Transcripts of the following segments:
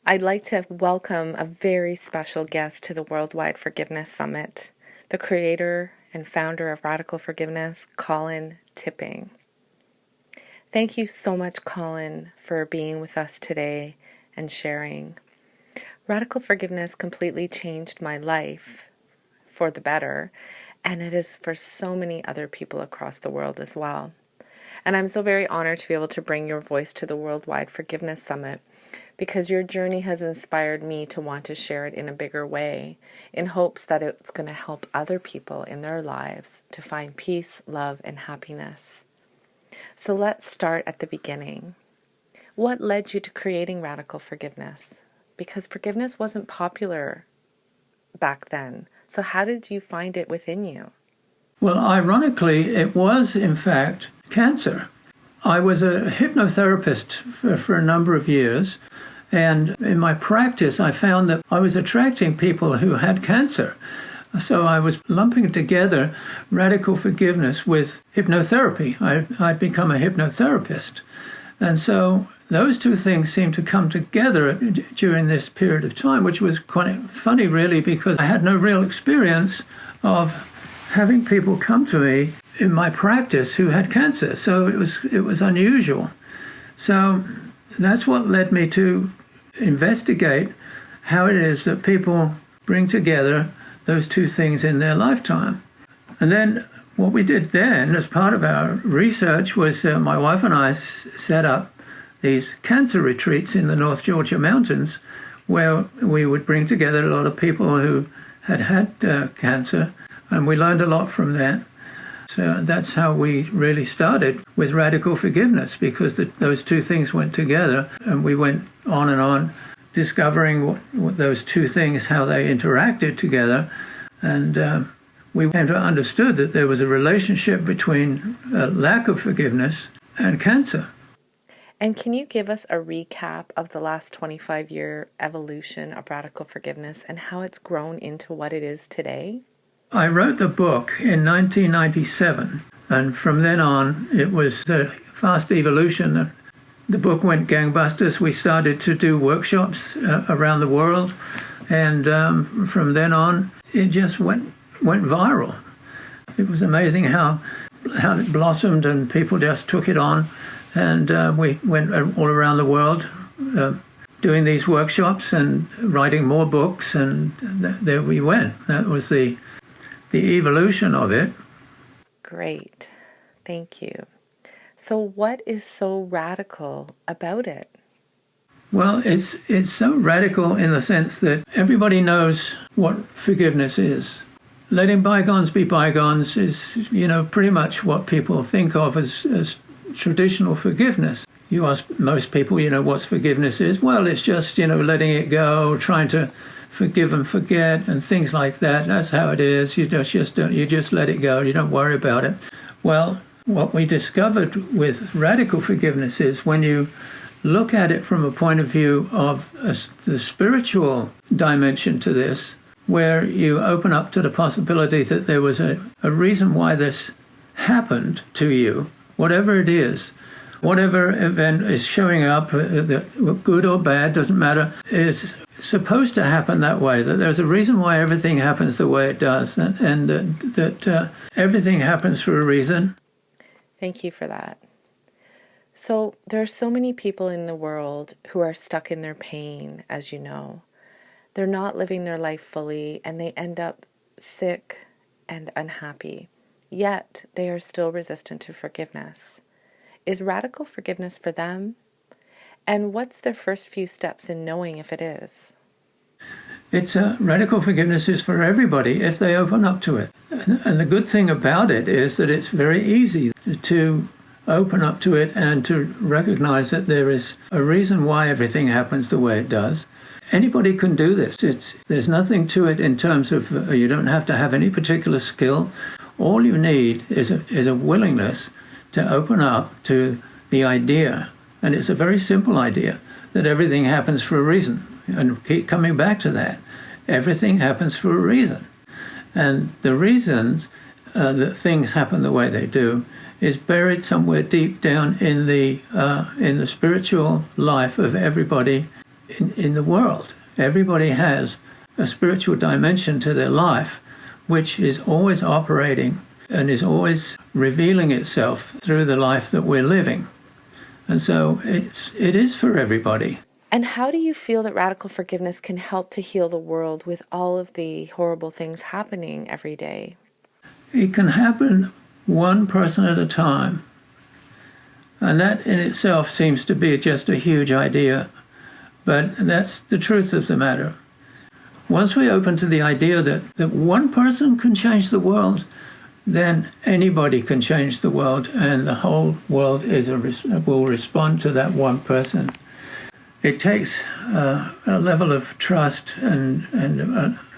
I'd like to welcome a very special guest to the Worldwide Forgiveness Summit, the creator and founder of Radical Forgiveness, Colin Tipping. Thank you so much, Colin, for being with us today and sharing. Radical Forgiveness completely changed my life for the better, and it is for so many other people across the world as well. And I'm so very honored to be able to bring your voice to the Worldwide Forgiveness Summit because your journey has inspired me to want to share it in a bigger way in hopes that it's going to help other people in their lives to find peace, love, and happiness. So let's start at the beginning. What led you to creating Radical Forgiveness? Because forgiveness wasn't popular back then. So how did you find it within you? Well, ironically, it was, in fact, cancer. I was a hypnotherapist for a number of years, and in my practice, I found that I was attracting people who had cancer. So I was lumping together radical forgiveness with hypnotherapy. I'd become a hypnotherapist. And so those two things seemed to come together during this period of time, which was quite funny, really, because I had no real experience of having people come to me in my practice who had cancer. So it was unusual. So that's what led me to investigate how it is that people bring together those two things in their lifetime. And then what we did then as part of our research was my wife and I set up these cancer retreats in the North Georgia mountains where we would bring together a lot of people who had cancer, and we learned a lot from that. So that's how we really started with Radical Forgiveness, because those two things went together, and we went on discovering what those two things, how they interacted together. And we came to understood that there was a relationship between a lack of forgiveness and cancer. And can you give us a recap of the last 25-year evolution of Radical Forgiveness and how it's grown into what it is today? I wrote the book in 1997, and from then on, it was a fast evolution. The book went gangbusters. We started to do workshops around the world, and from then on, it just went viral. It was amazing how it blossomed, and people just took it on, and we went all around the world doing these workshops and writing more books, and there we went. That was the evolution of it. Great. Thank you. So what is so radical about it? Well, it's so radical in the sense that everybody knows what forgiveness is. Letting bygones be bygones is, pretty much what people think of as traditional forgiveness. You ask most people, what's forgiveness is. Well, it's just, letting it go, trying to forgive and forget and things like that. That's how it is. You just let it go. You don't worry about it. Well, what we discovered with radical forgiveness is when you look at it from a point of view of the spiritual dimension to this, where you open up to the possibility that there was a reason why this happened to you, whatever it is, whatever event is showing up, good or bad, doesn't matter, is supposed to happen that way, that there's a reason why everything happens the way it does, and that everything happens for a reason. Thank you for that. So there are so many people in the world who are stuck in their pain, as you know. They're not living their life fully, and they end up sick and unhappy. Yet they are still resistant to forgiveness. Is radical forgiveness for them? And what's their first few steps in knowing if it is? Radical forgiveness is for everybody if they open up to it. And the good thing about it is that it's very easy to open up to it and to recognize that there is a reason why everything happens the way it does. Anybody can do this. There's nothing to it in terms of you don't have to have any particular skill. All you need is a willingness to open up to the idea, and it's a very simple idea, that everything happens for a reason. And keep coming back to that. Everything happens for a reason. And the reasons that things happen the way they do is buried somewhere deep down in the spiritual life of everybody in the world. Everybody has a spiritual dimension to their life, which is always operating and is always revealing itself through the life that we're living. And so it is for everybody. And how do you feel that radical forgiveness can help to heal the world with all of the horrible things happening every day? It can happen one person at a time. And that in itself seems to be just a huge idea. But that's the truth of the matter. Once we open to the idea that one person can change the world, then anybody can change the world, and the whole world will respond to that one person. It takes a level of trust and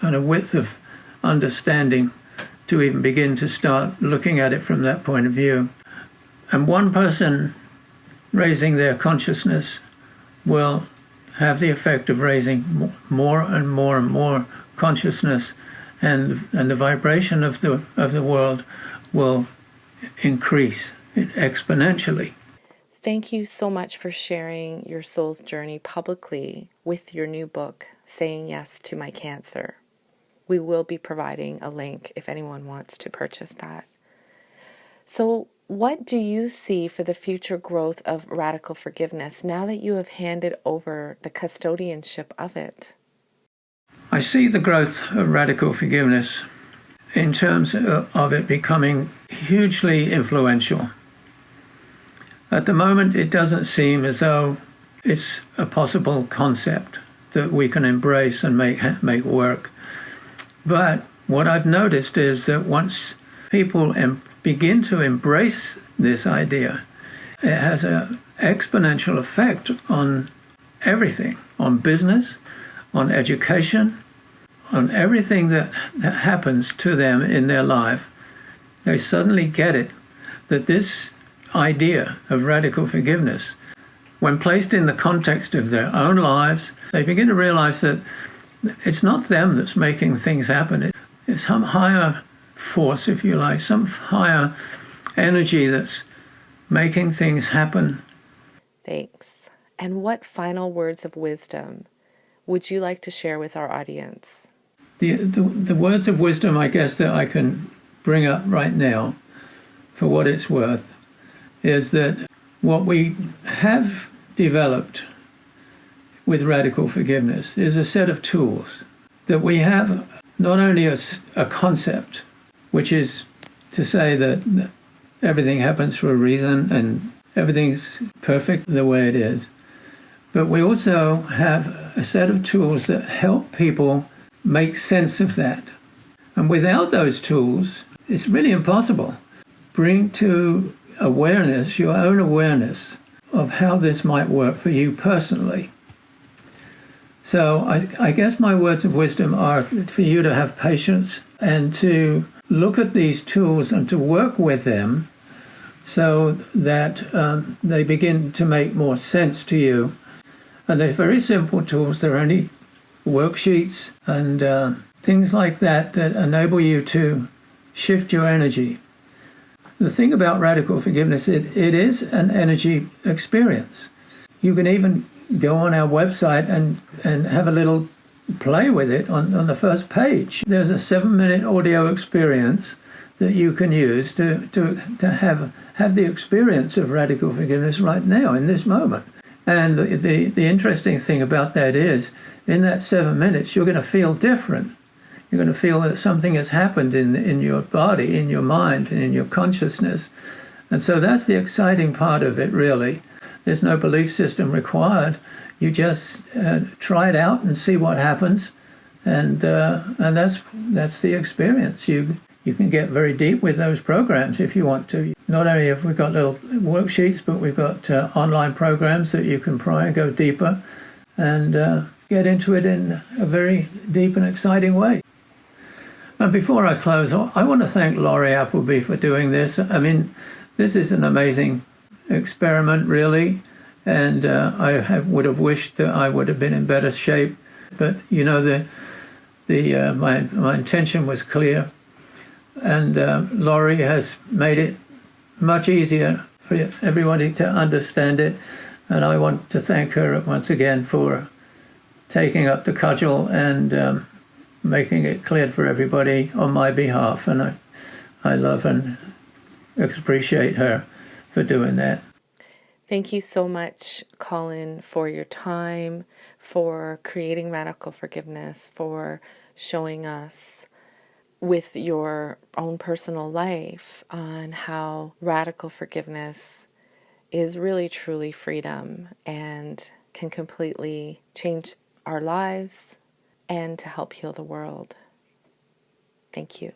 a width of understanding to even begin to start looking at it from that point of view. And one person raising their consciousness will have the effect of raising more and more and more consciousness, and the vibration of the world will increase exponentially. Thank you so much for sharing your soul's journey publicly with your new book, Saying Yes to My Cancer. We will be providing a link if anyone wants to purchase that. So, what do you see for the future growth of radical forgiveness now that you have handed over the custodianship of it? I see the growth of radical forgiveness in terms of it becoming hugely influential. At the moment, it doesn't seem as though it's a possible concept that we can embrace and make work. But what I've noticed is that once people begin to embrace this idea, it has an exponential effect on everything, on business, on education, on everything that happens to them in their life. They suddenly get it, that this idea of radical forgiveness, when placed in the context of their own lives, they begin to realize that it's not them that's making things happen. It's some higher force, if you like, some higher energy that's making things happen. Thanks. And what final words of wisdom would you like to share with our audience? The words of wisdom, I guess, that I can bring up right now, for what it's worth, is that what we have developed with radical forgiveness is a set of tools that we have, not only as a concept, which is to say that everything happens for a reason and everything's perfect the way it is, but we also have a set of tools that help people make sense of that. And without those tools, it's really impossible. Bring to awareness, your own awareness of how this might work for you personally. So I guess my words of wisdom are for you to have patience and to look at these tools and to work with them so that they begin to make more sense to you. And they're very simple tools. They're only worksheets and things like that enable you to shift your energy. The thing about radical forgiveness, it is an energy experience. You can even go on our website and have a little play with it on the first page. There's a 7-minute audio experience that you can use to have the experience of radical forgiveness right now in this moment. And the interesting thing about that is, in that 7 minutes, you're going to feel different. You're going to feel that something has happened in your body, in your mind, and in your consciousness. And so that's the exciting part of it, really. There's no belief system required. You just try it out and see what happens, and that's the experience. You can get very deep with those programs if you want to. Not only have we got little worksheets, but we've got online programs that you can try and go deeper and get into it in a very deep and exciting way. And before I close, I want to thank Laurie Appleby for doing this. I mean, this is an amazing experiment, really, and I would have wished that I would have been in better shape. But you know, my intention was clear, and Laurie has made it much easier for everybody to understand it. And I want to thank her once again for taking up the cudgel and making it clear for everybody on my behalf. And I love and appreciate her for doing that. Thank you so much, Colin, for your time, for creating Radical Forgiveness, for showing us with your own personal life on how radical forgiveness is really truly freedom and can completely change our lives and to help heal the world. Thank you.